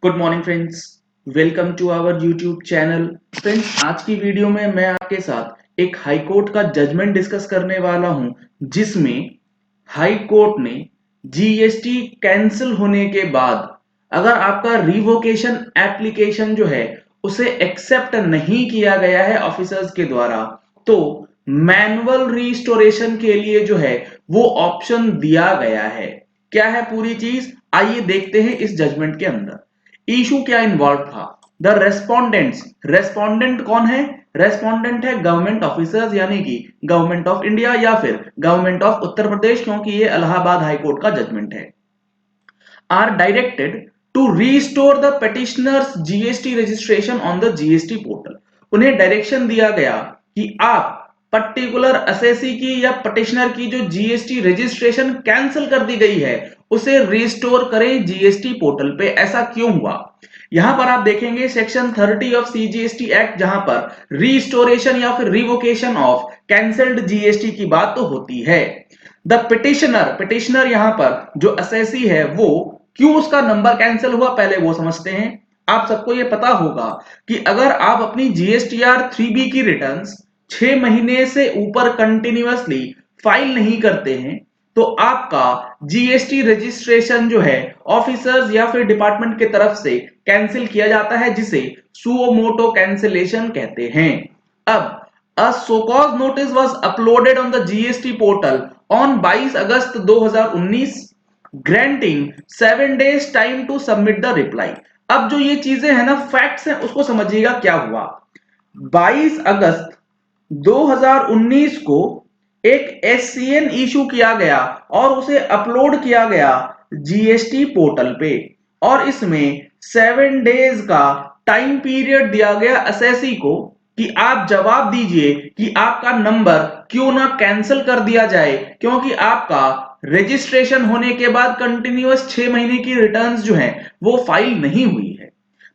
Good morning friends, welcome to our YouTube channel. Friends, आज की video में मैं आपके साथ एक हाई कोर्ट का जजमेंट डिस्कस करने वाला हूं, जिसमें हाई कोर्ट ने जीएसटी कैंसिल होने के बाद अगर आपका रिवोकेशन एप्लीकेशन जो है उसे एक्सेप्ट नहीं किया गया है ऑफिसर्स के द्वारा, तो मैनुअल रिस्टोरेशन के लिए जो है वो ऑप्शन दिया गया है। क्या है पूरी चीज, आइए देखते हैं इस जजमेंट के अंदर। इशू क्या इन्वॉल्व था। द रेस्पोंडेंट्स, रेस्पोंडेंट कौन है? रेस्पोंडेंट है गवर्नमेंट ऑफिसर्स, यानी कि गवर्नमेंट ऑफ इंडिया या फिर गवर्नमेंट ऑफ उत्तर प्रदेश, क्योंकि ये इलाहाबाद हाई कोर्ट का जजमेंट है। Are directed to restore the petitioners GST registration on the GST portal. उन्हें डायरेक्शन दिया गया कि आप पर्टिकुलर असेसी की या पटिशनर की जो जीएसटी रजिस्ट्रेशन कैंसिल कर दी गई है उसे रिस्टोर करें जीएसटी पोर्टल पे। ऐसा क्यों हुआ? यहां पर आप देखेंगे सेक्शन 30 ऑफ सीजीएसटी एक्ट, जहां पर रिस्टोरेशन या फिर रिवोकेशन ऑफ कैंसल्ड जीएसटी की बात तो होती है। द पिटिशनर, पिटिशनर यहां पर जो असेसी है वो क्यों उसका नंबर कैंसिल हुआ, पहले वो समझते हैं। आप सबको ये पता होगा कि अगर आप अपनी जीएसटीआर 3B की रिटर्न्स 6 महीने से ऊपर कंटिन्यूअसली फाइल नहीं करते हैं तो आपका जीएसटी रजिस्ट्रेशन जो है ऑफिसर्स या फिर डिपार्टमेंट की तरफ से कैंसिल किया जाता है, जिसे सुओ मोटो कैंसिलेशन कहते हैं। अब a so cause notice was uploaded on the GST portal on 22 August 2019 granting 7 days time to submit the reply। अब जो ये चीजें हैं ना, फैक्ट्स हैं, उसको समझिएगा क्या हुआ। 22 अगस्त 2019 को एक एससीएन इशू किया गया और उसे अपलोड किया गया जीएसटी पोर्टल पे, और इसमें 7 डेज का टाइम पीरियड दिया गया असेसी को कि आप जवाब दीजिए कि आपका नंबर क्यों ना कैंसिल कर दिया जाए, क्योंकि आपका रजिस्ट्रेशन होने के बाद कंटिन्यूअस 6 महीने की रिटर्न्स जो हैं वो फाइल नहीं हुई है।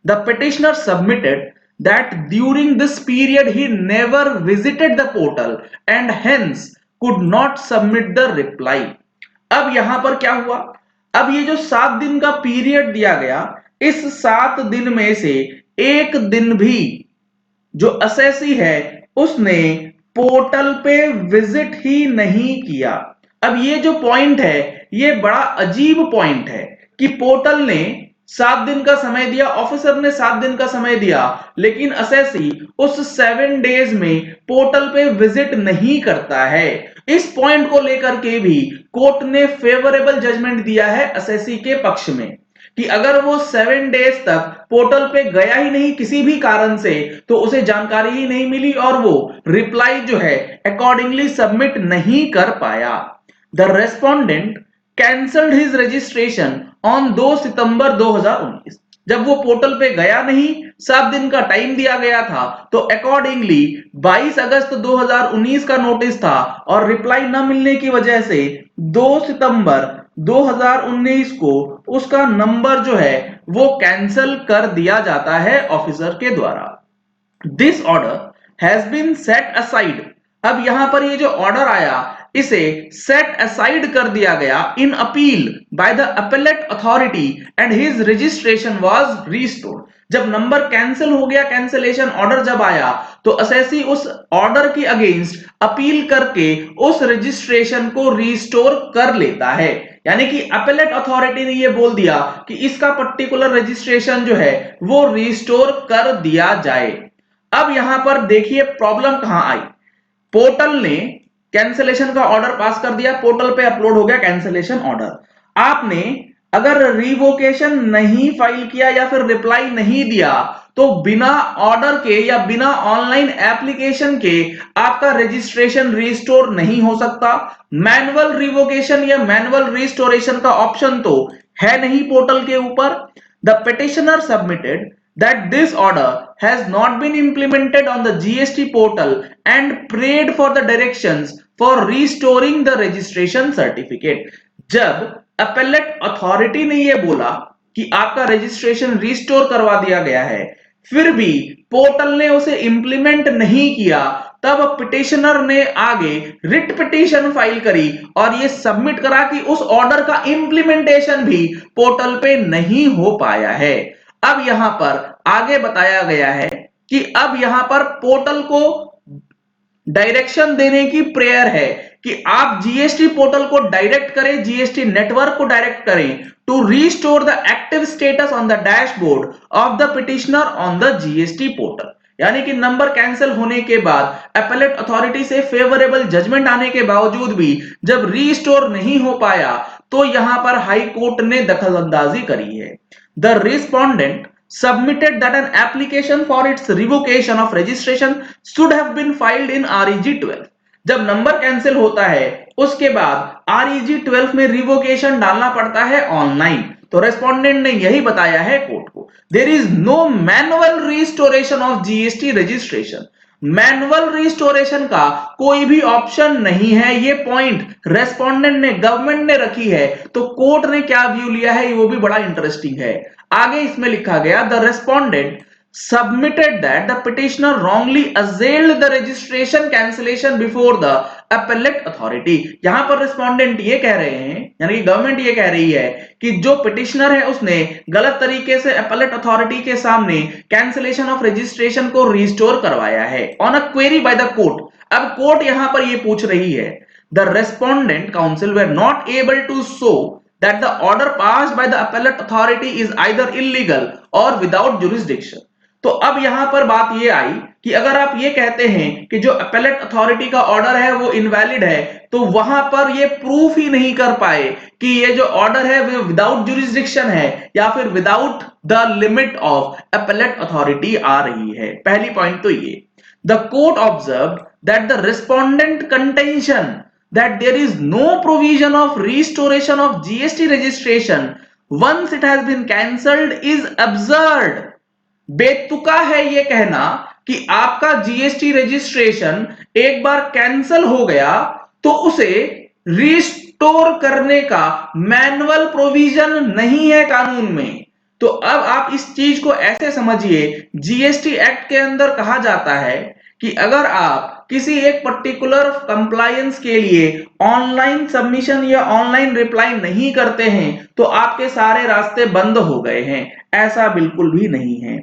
The petitioner submitted that during this period he never visited the portal and hence could not submit the reply। अब यहां पर क्या हुआ? अब ये जो 7 दिन का पीरियड दिया गया, इस 7 दिन में से एक दिन भी जो असेसी है उसने पोर्टल पे विजिट ही नहीं किया। अब ये जो पॉइंट है ये बड़ा अजीब पॉइंट है कि पोर्टल ने 7 दिन का समय दिया, ऑफिसर ने 7 दिन का समय दिया, लेकिन असेसी उस 7 डेज में पोर्टल पे विजिट नहीं करता है। इस पॉइंट को लेकर के भी कोर्ट ने फेवरेबल जजमेंट दिया है असेसी के पक्ष में कि अगर वो 7 डेज तक पोर्टल पे गया ही नहीं किसी भी कारण से, तो उसे जानकारी ही नहीं मिली और वो रिप्लाई जो है अकॉर्डिंगली सबमिट नहीं कर पाया। The respondent cancelled his registration on 2 सितंबर 2019। जब वो पोर्टल पे गया नहीं, 7 दिन का टाइम दिया गया था, तो अकॉर्डिंगली 22 अगस्त 2019 का नोटिस था और रिप्लाई न मिलने की वजह से 2 सितंबर 2019 को उसका नंबर जो है वो कैंसिल कर दिया जाता है ऑफिसर के द्वारा। This order has been set aside. अब यहां पर ये जो ऑर्डर आया इसे सेट असाइड कर दिया गया in appeal by the appellate authority and his registration was restored. जब नंबर कैंसिल हो गया, कैंसिलेशन ऑर्डर जब आया, तो असेसी उस ऑर्डर की अगेंस्ट अपील करके उस रजिस्ट्रेशन को रिस्टोर कर लेता है। यानी कि अपीलेट अथॉरिटी ने यह बोल दिया कि इसका पर्टिकुलर रजिस्ट्रेशन जो है वो रिस्टोर कर दिया जाए। अब यहां पर देखिए प्रॉब्लम कहां आई। पोर्टल ने कैंसिलेशन का ऑर्डर पास कर दिया, पोर्टल पे अपलोड हो गया कैंसिलेशन ऑर्डर। आपने अगर रिवोकेशन नहीं फाइल किया या फिर रिप्लाई नहीं दिया तो बिना ऑर्डर के या बिना ऑनलाइन एप्लीकेशन के आपका रजिस्ट्रेशन रिस्टोर नहीं हो सकता। मैनुअल रिवोकेशन या मैनुअल रिस्टोरेशन का ऑप्शन तो है नहीं पोर्टल के ऊपर। The petitioner submitted that this order has not been implemented on the GST portal and prayed for the directions for restoring the registration certificate। जब appellate authority ने यह बोला कि आपका रजिस्ट्रेशन रिस्टोर करवा दिया गया है, फिर भी पोर्टल ने उसे इंप्लीमेंट नहीं किया, तब पिटिशनर ने आगे रिट पिटीशन फाइल करी और यह सबमिट करा कि उस ऑर्डर का इंप्लीमेंटेशन भी पोर्टल पे नहीं हो पाया है। अब यहां पर आगे बताया गया है कि अब यहां पर पोर्टल को डायरेक्शन देने की प्रेयर है कि आप जीएसटी पोर्टल को डायरेक्ट करें, जीएसटी नेटवर्क को डायरेक्ट करें to restore the active status on the dashboard of the petitioner on the GST portal. यानी कि नंबर कैंसिल होने के बाद अपीलेट अथॉरिटी से फेवरेबल जजमेंट आने के बावजूद भी जब रीस्टोर नहीं हो पाया तो यहां पर हाई कोर्ट ने दखलंदाजी करी है। The respondent submitted that an application for its revocation of registration should have been filed in REG 12। जब नंबर कैंसिल होता है उसके बाद REG 12 में रिवोकेशन डालना पड़ता है ऑनलाइन। तो रेस्पोंडेंट ने यही बताया है कोर्ट को। There is no manual restoration of GST registration. Manual restoration का कोई भी ऑप्शन नहीं है। ये पॉइंट रेस्पोंडेंट ने, गवर्नमेंट ने रखी है। तो कोर्ट ने क्या व्यू लिया है वो भी बड़ा इंटरेस्टिंग है। आगे इसमें लिखा गया the respondent submitted that the petitioner wrongly assailed the registration cancellation before the appellate authority। यहां पर रेस्पोंडेंट ये कह रहे हैं, यानी कि गवर्नमेंट ये कह रही है कि जो पिटिशनर है उसने गलत तरीके से appellate अथॉरिटी के सामने कैंसिलेशन ऑफ रजिस्ट्रेशन को रिस्टोर करवाया है on a query by the court. अब कोर्ट यहां पर ये पूछ रही है the respondent counsel were not able to show that the order passed by the appellate authority is either illegal or without jurisdiction। तो अब यहां पर बात ये आई कि अगर आप ये कहते हैं कि जो appellate authority का ऑर्डर है वो इनवैलिड है तो वहां पर ये प्रूफ ही नहीं कर पाए कि ये जो ऑर्डर है वो विदाउट जुरिस्डिक्शन है या फिर without the limit of appellate authority आ रही है। पहली पॉइंट तो ये the court observed that the respondent contention that there is no provision of restoration of GST registration once it has been cancelled is absurd। बेतुका है ये कहना कि आपका जीएसटी रजिस्ट्रेशन एक बार कैंसिल हो गया तो उसे रिस्टोर करने का मैनुअल प्रोविजन नहीं है कानून में। तो अब आप इस चीज को ऐसे समझिए, जीएसटी एक्ट के अंदर कहा जाता है कि अगर आप किसी एक पर्टिकुलर कंप्लायंस के लिए ऑनलाइन सबमिशन या ऑनलाइन रिप्लाई नहीं करते हैं तो आपके सारे रास्ते बंद हो गए हैं। ऐसा बिल्कुल भी नहीं है।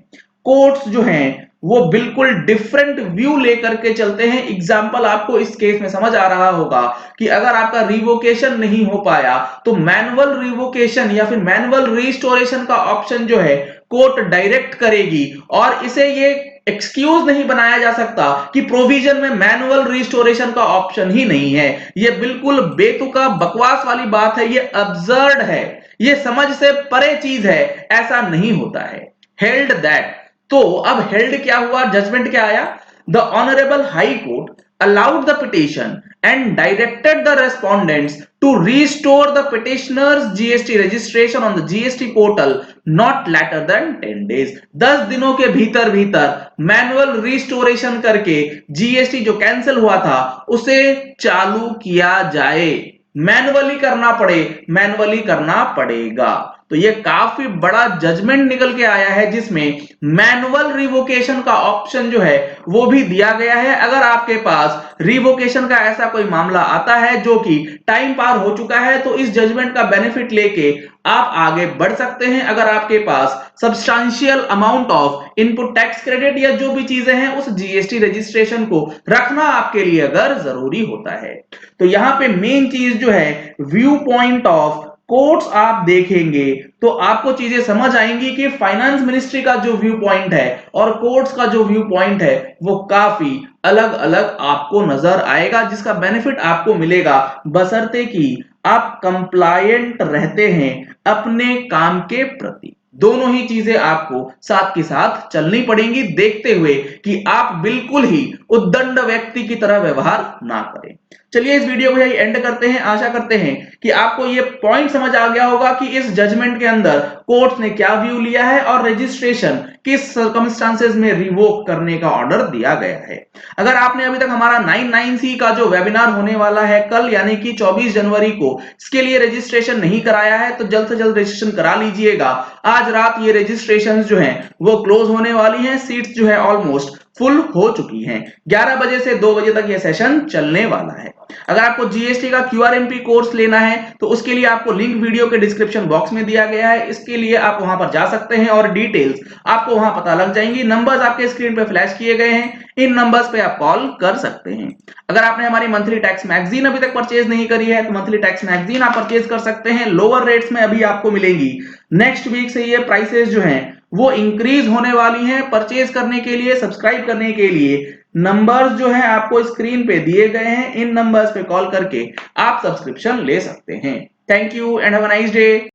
कोर्ट्स जो हैं वो बिल्कुल डिफरेंट व्यू लेकर के चलते हैं। एग्जाम्पल आपको इस केस में समझ आ रहा होगा कि अगर आपका रिवोकेशन नहीं हो पाया तो मैनुअल रिवोकेशन या फिर मैनुअल रिस्टोरेशन का ऑप्शन जो है कोर्ट डायरेक्ट करेगी और इसे ये एक्सक्यूज नहीं बनाया जा सकता कि प्रोविजन में मैनुअल रिस्टोरेशन का ऑप्शन ही नहीं है। ये बिल्कुल बेतुका बकवास वाली बात है, ये अब्सर्ड है, ये समझ से परे चीज है, ऐसा नहीं होता है। हेल्ड दैट, तो अब हेल्ड क्या हुआ, जजमेंट क्या आया, the honourable high court allowed the petition and directed the respondents to restore the petitioner's GST registration on the GST portal not later than 10 days। 10 दिनों के भीतर भीतर मैनुअल रिस्टोरेशन करके जीएसटी जो कैंसिल हुआ था उसे चालू किया जाए। मैनुअली करना पड़े, मैनुअली करना पड़ेगा। तो ये काफी बड़ा जजमेंट निकल के आया है जिसमें मैनुअल रिवोकेशन का ऑप्शन जो है वो भी दिया गया है। अगर आपके पास रिवोकेशन का ऐसा कोई मामला आता है जो कि टाइम पार हो चुका है तो इस जजमेंट का बेनिफिट लेके आप आगे बढ़ सकते हैं। अगर आपके पास substantial amount of input tax credit या जो भी चीजें हैं उस जीएसटी रजिस्ट्रेशन को रखना आपके लिए अगर जरूरी होता है। तो यहां पे मेन चीज जो है व्यू पॉइंट ऑफ कोर्ट्स आप देखेंगे तो आपको चीजें समझ आएंगी कि फाइनेंस मिनिस्ट्री का जो व्यू पॉइंट है और कोर्ट्स का जो व्यू पॉइंट है वो काफी अलग अलग आपको नजर आएगा, जिसका बेनिफिट आपको मिलेगा बशर्ते कि आप कंप्लायंट रहते हैं अपने काम के प्रति। दोनों ही चीजें आपको साथ के साथ चलनी पड़ेंगी, देखते हुए कि आप बिल्कुल ही उद्दंड व्यक्ति की तरह व्यवहार ना करें। चलिए इस वीडियो को यही एंड करते हैं। आशा करते हैं कि आपको ये पॉइंट समझ आ गया होगा कि इस जजमेंट के अंदर कोर्ट ने क्या व्यू लिया है और रजिस्ट्रेशन किस सर्कमस्टांसेस में रिवोक करने का ऑर्डर दिया गया है। अगर आपने अभी तक हमारा 99C का जो वेबिनार होने वाला है कल यानी कि 24 जनवरी को, इसके लिए रजिस्ट्रेशन नहीं कराया है तो जल्द से जल्द रजिस्ट्रेशन करा लीजिएगा। आज रात ये रजिस्ट्रेशन जो है वो क्लोज होने वाली है। सीट्स जो है ऑलमोस्ट फुल हो चुकी हैं। 11 बजे से 2 बजे तक ये सेशन चलने वाला है। अगर आपको जीएसटी का क्यूआरएमपी कोर्स लेना है तो उसके लिए आपको लिंक वीडियो के डिस्क्रिप्शन बॉक्स में दिया गया है। इसके लिए आप वहां पर जा सकते हैं और डिटेल्स आपको वहां पता लग जाएंगी। नंबर्स आपके स्क्रीन पे फ्लैश किए गए हैं, इन नंबर्स पे आप कॉल कर सकते हैं। अगर आपने हमारी मंथली टैक्स मैगजीन अभी तक परचेज नहीं करी है तो मंथली टैक्स मैगजीन आप परचेज कर सकते हैं, लोअर रेट्स में अभी आपको मिलेंगी। नेक्स्ट वीक से ये प्राइसेस जो हैं वो इंक्रीज होने वाली हैं। परचेज करने के लिए, सब्सक्राइब करने के लिए नंबर्स जो हैं आपको स्क्रीन पे दिए गए हैं, इन नंबर्स पे कॉल करके आप सब्सक्रिप्शन ले सकते हैं। Thank you and have a nice day.